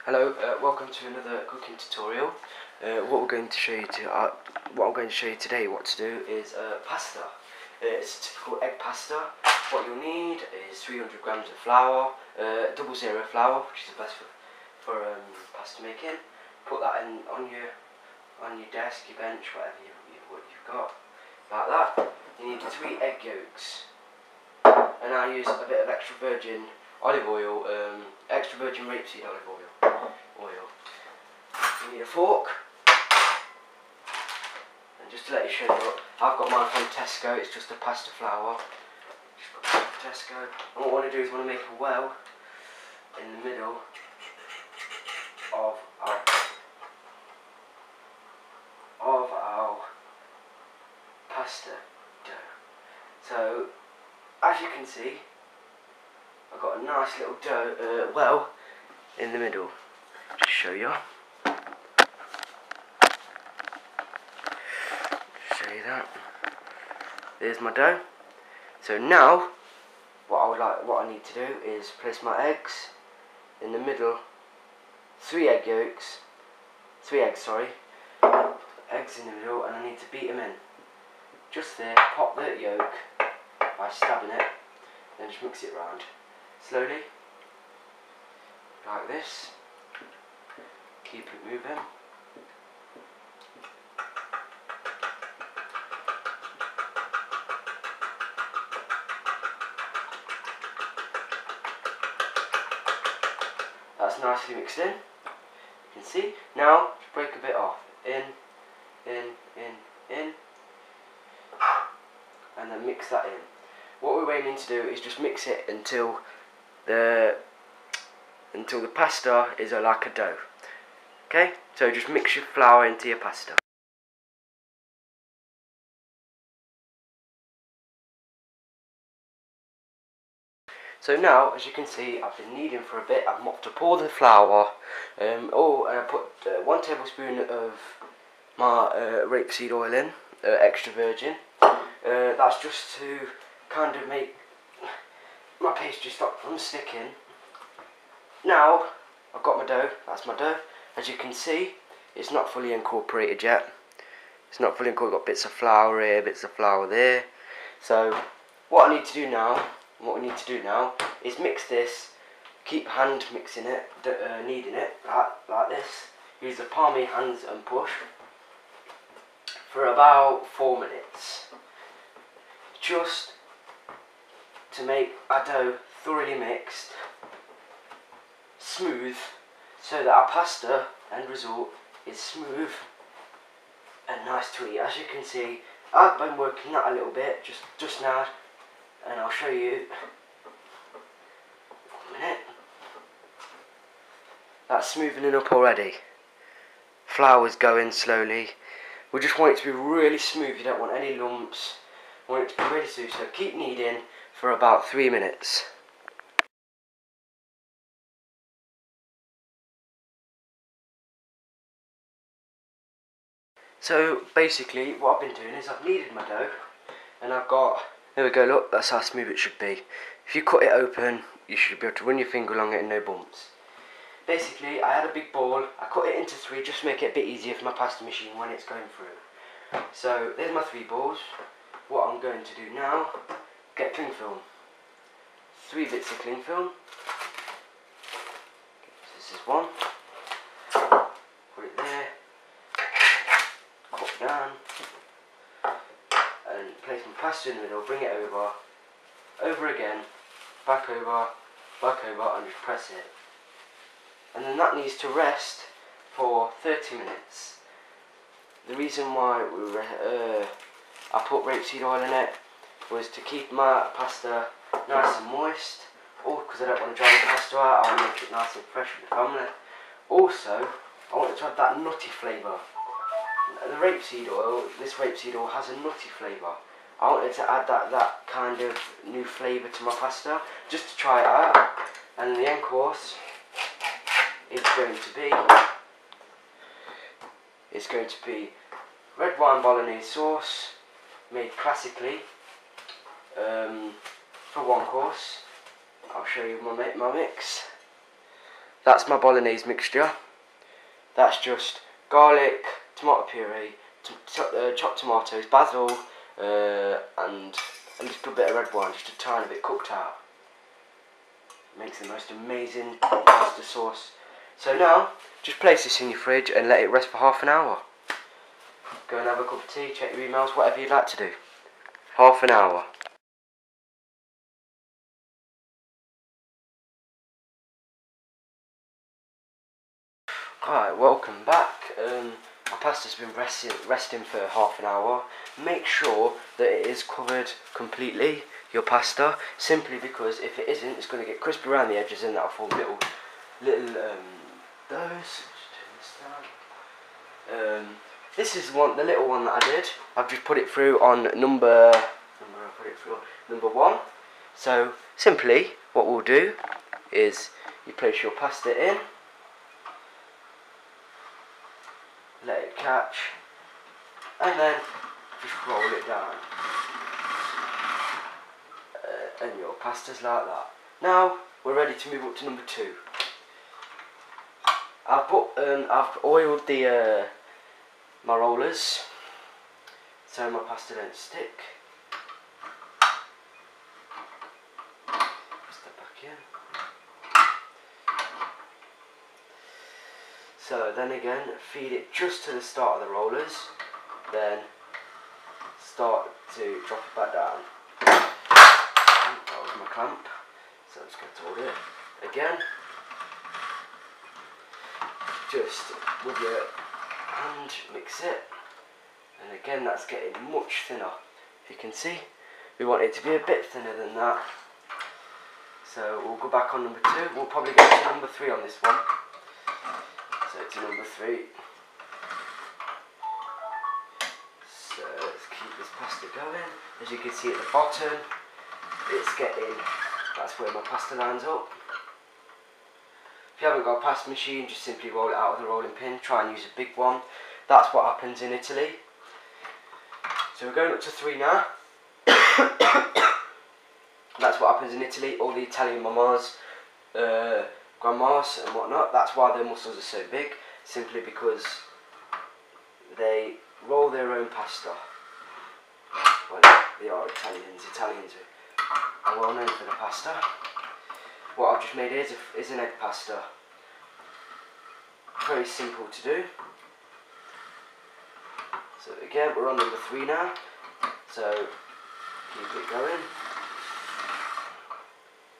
Hello, welcome to another cooking tutorial. What I'm going to show you today what to do is pasta. It's a typical egg pasta. What you'll need is 300 grams of flour, 00 flour, which is the best for pasta making. Put that in on your desk, your bench, whatever you've got, like that. You need 3 egg yolks, and I use a bit of extra virgin olive oil, extra virgin rapeseed olive oil. You need a fork, and just to let you show you, I've got mine from Tesco. It's just a pasta flour. Just got it from Tesco. And what I want to do is make a well in the middle of our pasta dough. So as you can see, I've got a nice little dough well in the middle. Just show you. That. There's my dough. So now what I need to do is place my eggs in the middle. 3 eggs in the middle, and I need to beat them in. Just there, pop the yolk by stabbing it, then just mix it round slowly, like this. Keep it moving. That's nicely mixed in. You can see. Now, just break a bit off. In, and then mix that in. What we're aiming to do is just mix it until the pasta is like a dough. Okay? So just mix your flour into your pasta. So now, as you can see, I've been kneading for a bit. I've mopped up all the flour. And I put 1 tablespoon of my rapeseed oil in, extra virgin. That's just to kind of make my pastry stop from sticking. Now, I've got my dough. That's my dough. As you can see, it's not fully incorporated yet. It's not fully incorporated. Got bits of flour here, bits of flour there. So, what we need to do now is mix this. Keep hand mixing it, kneading it like this. Use the palm of your hands and push for about 4 minutes, just to make our dough thoroughly mixed, smooth, so that our pasta end result is smooth and nice to eat. As you can see, I've been working that a little bit just now, and I'll show you. One minute. That's smoothing up already. Flour's going slowly. We just want it to be really smooth. You don't want any lumps. We want it to be really smooth. So keep kneading for about 3 minutes. So basically, what I've been doing is I've kneaded my dough, and I've got. There we go. Look, that's how smooth it should be. If you cut it open, you should be able to run your finger along it and no bumps. Basically, I had a big ball. I cut it into 3 just to make it a bit easier for my pasta machine when it's going through. So there's my 3 balls. What I'm going to do now, get cling film. 3 bits of cling film. This is 1. Put it there. Cut down. And place my pasta in the middle. Bring it over again, back over, and just press it. And then that needs to rest for 30 minutes. The reason why I put rapeseed oil in it was to keep my pasta nice and moist, or because I don't want to dry the pasta out. I want to make it nice and fresh for the family. Also, I wanted to add that nutty flavour. The rapeseed oil, this rapeseed oil has a nutty flavour. I wanted to add that kind of new flavour to my pasta, just to try it out. And the end course is going to be red wine bolognese sauce, made classically, for 1 course. I'll show you my mix. that's my bolognese mixture. That's just garlic, tomato puree, chopped tomatoes, basil, and a little bit of red wine, just a tiny bit cooked out. Makes the most amazing pasta sauce. So now, just place this in your fridge and let it rest for half an hour. Go and have a cup of tea, check your emails, whatever you'd like to do. Half an hour. Alright, welcome back. My pasta's been resting for half an hour. Make sure that it is covered completely, your pasta, simply because if it isn't, it's going to get crispy around the edges and that'll form little doughs. This is the little one that I did. I've just put it through on number 1. So simply, what we'll do is you place your pasta in. Let it catch, and then just roll it down, and your pasta's like that. Now we're ready to move up to number 2. I've oiled my rollers so my pasta don't stick. Step back in. So then again, feed it just to the start of the rollers, then start to drop it back down. That was my clamp, so I'm just going to hold it again. Just with your hand, mix it, and again that's getting much thinner. If you can see, we want it to be a bit thinner than that. So we'll go back on number 2, we'll probably go to number 3 on this one. So to number 3. So let's keep this pasta going. As you can see at the bottom, that's where my pasta lines up. If you haven't got a pasta machine, just simply roll it out with a rolling pin. Try and use a big one. That's what happens in Italy. So we're going up to 3 now. That's what happens in Italy. All the Italian mamas, grandmas and whatnot, that's why their muscles are so big, simply because they roll their own pasta. Well, they are Italians are well known for the pasta. What I've just made here is an egg pasta. Very simple to do. So again, we're on number 3 now, so keep it going.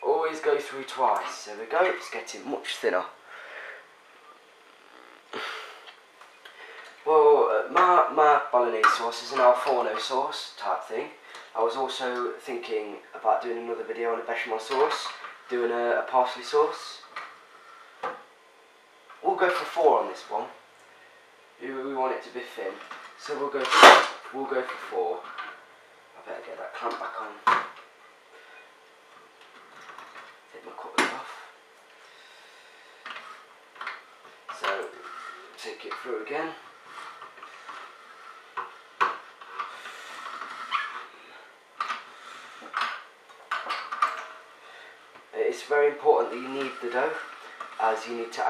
Always go through twice. There we go, it's getting much thinner. Well, my bolognese sauce is an Alforno sauce type thing. I was also thinking about doing another video on a bechamel sauce, doing a parsley sauce. We'll go for 4 on this one. We want it to be thin, so we'll go for 4. I better get that clamp back on. Take my cutters off. So take it through again. It's very important that you knead the dough, as you need to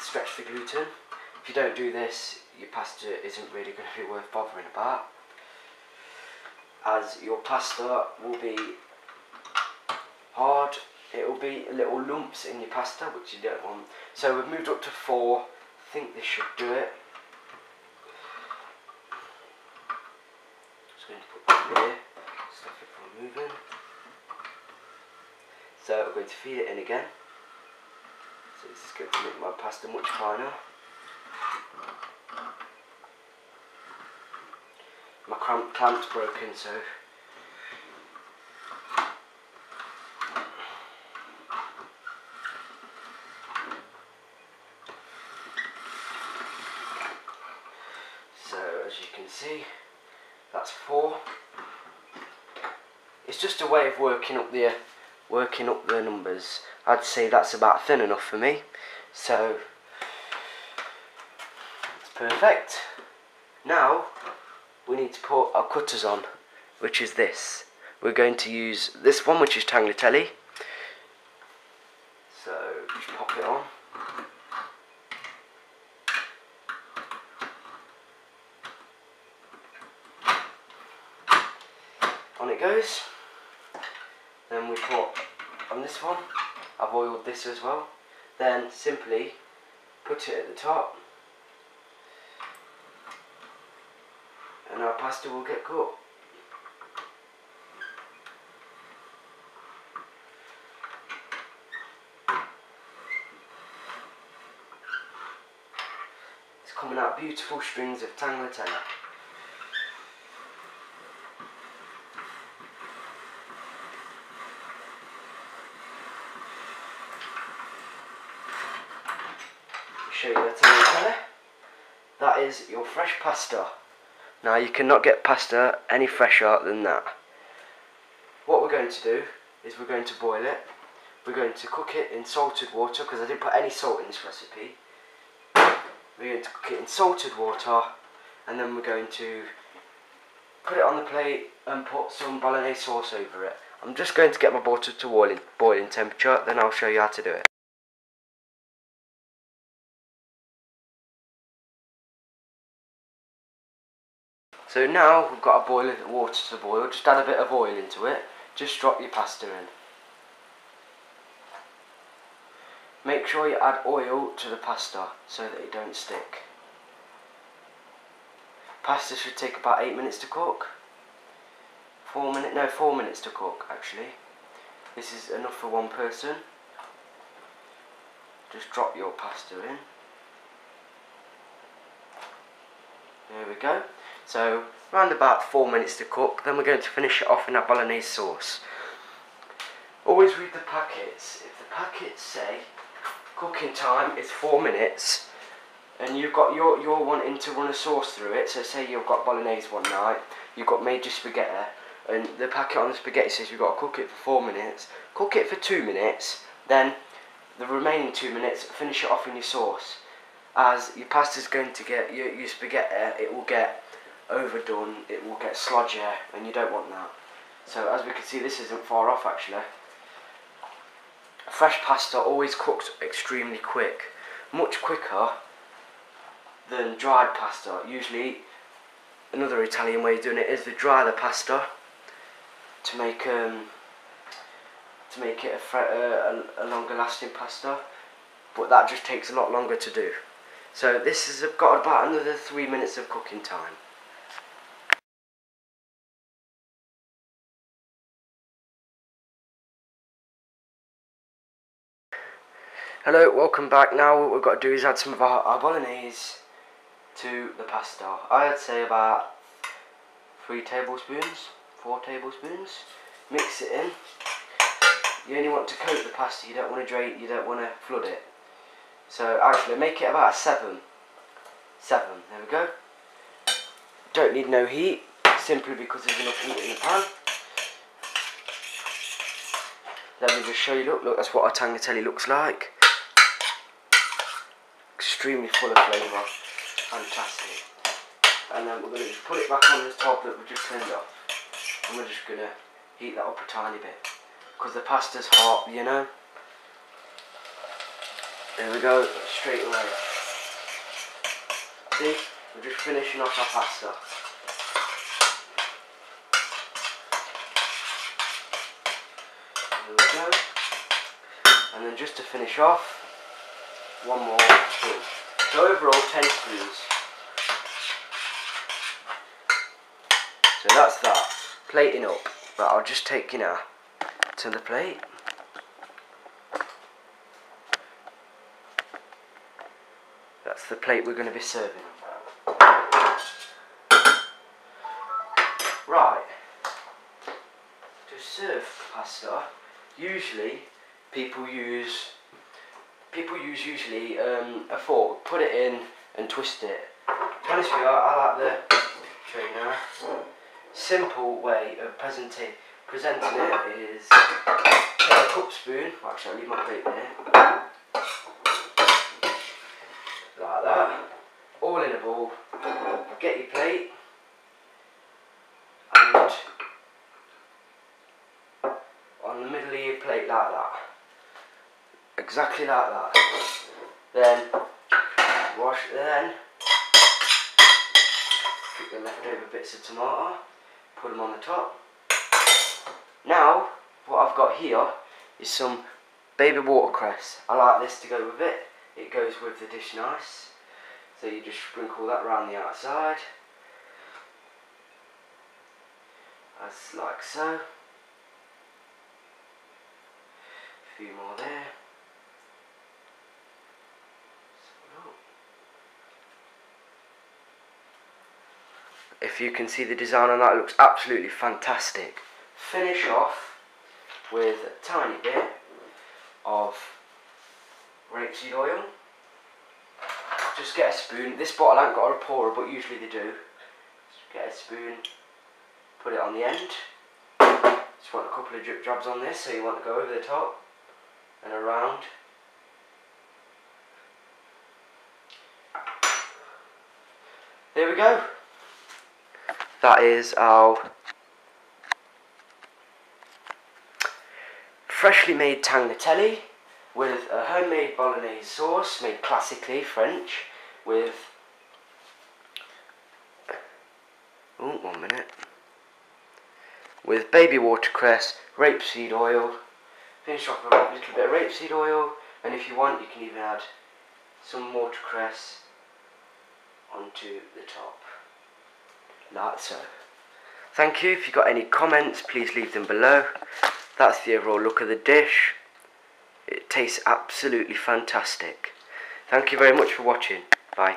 stretch the gluten. If you don't do this, your pasta isn't really going to be worth bothering about, as your pasta will be hard. It will be little lumps in your pasta, which you don't want. So we've moved up to 4. I think this should do it. Just going to put that here, stop it from moving. So I'm going to feed it in again. So this is going to make my pasta much finer. My clamp's broken, so as you can see, that's 4. It's just a way of working up the numbers. I'd say that's about thin enough for me, so it's perfect. Now we need to put our cutters on, which is this. We're going to use this one, which is tagliatelle. So just pop it on. On it goes. Then we put on this one, I've oiled this as well. Then simply put it at the top and our pasta will get cooked. It's coming out beautiful strings of tagliatelle. Show you the tagliatelle. That is your fresh pasta. Now you cannot get pasta any fresher than that. What we're going to do is we're going to boil it. We're going to cook it in salted water because I didn't put any salt in this recipe. We're going to cook it in salted water and then we're going to put it on the plate and put some bolognese sauce over it. I'm just going to get my water to boiling temperature, then I'll show you how to do it. So now we've got our water to boil, just add a bit of oil into it, just drop your pasta in. Make sure you add oil to the pasta so that it don't stick. Pasta should take about 8 minutes to cook. 4 minutes to cook actually. This is enough for one person. Just drop your pasta in. There we go. So around about 4 minutes to cook, then we're going to finish it off in our bolognese sauce. Always read the packets. If the packets say cooking time is 4 minutes and you're wanting to run a sauce through it, so say you've got bolognese one night, you've got major spaghetti and the packet on the spaghetti says you've got to cook it for 4 minutes, cook it for 2 minutes, then the remaining 2 minutes finish it off in your sauce. As your pasta's going to get, your spaghetti, it will get overdone, it will get slodgier and you don't want that. So as we can see, this isn't far off actually. Fresh pasta always cooks extremely quick, much quicker than dried pasta. Usually another Italian way of doing it is to dry the pasta to make it a longer lasting pasta, but that just takes a lot longer to do. So this has got about another 3 minutes of cooking time. Hello, welcome back. Now what we've got to do is add some of our bolognese to the pasta. I'd say about 4 tablespoons. Mix it in. You only want to coat the pasta, you don't want to drain, you don't want to flood it. So actually make it about a 7. There we go. Don't need no heat, simply because there's enough heat in the pan. Let me just show you, look, that's what our tagliatelle looks like. Extremely full of flavour, fantastic. And then we're going to just put it back on the top that we just cleaned off. And we're just going to heat that up a tiny bit, because the pasta's hot, you know. There we go, straight away. See, we're just finishing off our pasta. There we go. And then just to finish off, one more spoon. So overall 10 spoons. So that's that. Plating up. But I'll just take you now to the plate. That's the plate we're going to be serving. Right. To serve pasta, usually people use a fork, put it in and twist it. To be honest with you, I like the show you now. Simple way of presenting it is take a cup spoon. Actually, I'll leave my plate there. Like that. All in a bowl. Get your plate and on the middle of your plate like that. Exactly like that. Then wash it. Then pick the leftover bits of tomato, put them on the top. Now, what I've got here is some baby watercress. I like this to go with it. It goes with the dish nice. So you just sprinkle that around the outside. As like so. A few more there. If you can see the design on that, it looks absolutely fantastic. Finish off with a tiny bit of rapeseed oil. Just get a spoon. This bottle ain't got a pourer, but usually they do. Just get a spoon, put it on the end. Just want a couple of drip drabs on this, so you want to go over the top and around. There we go. That is our freshly made tagliatelle with a homemade bolognese sauce made classically French with, oh, 1 minute, with baby watercress, rapeseed oil. Finish off with a little bit of rapeseed oil, and if you want you can even add some watercress onto the top, like so. Thank you. If you've got any comments, please leave them below. That's the overall look of the dish. It tastes absolutely fantastic. Thank you very much for watching. Bye.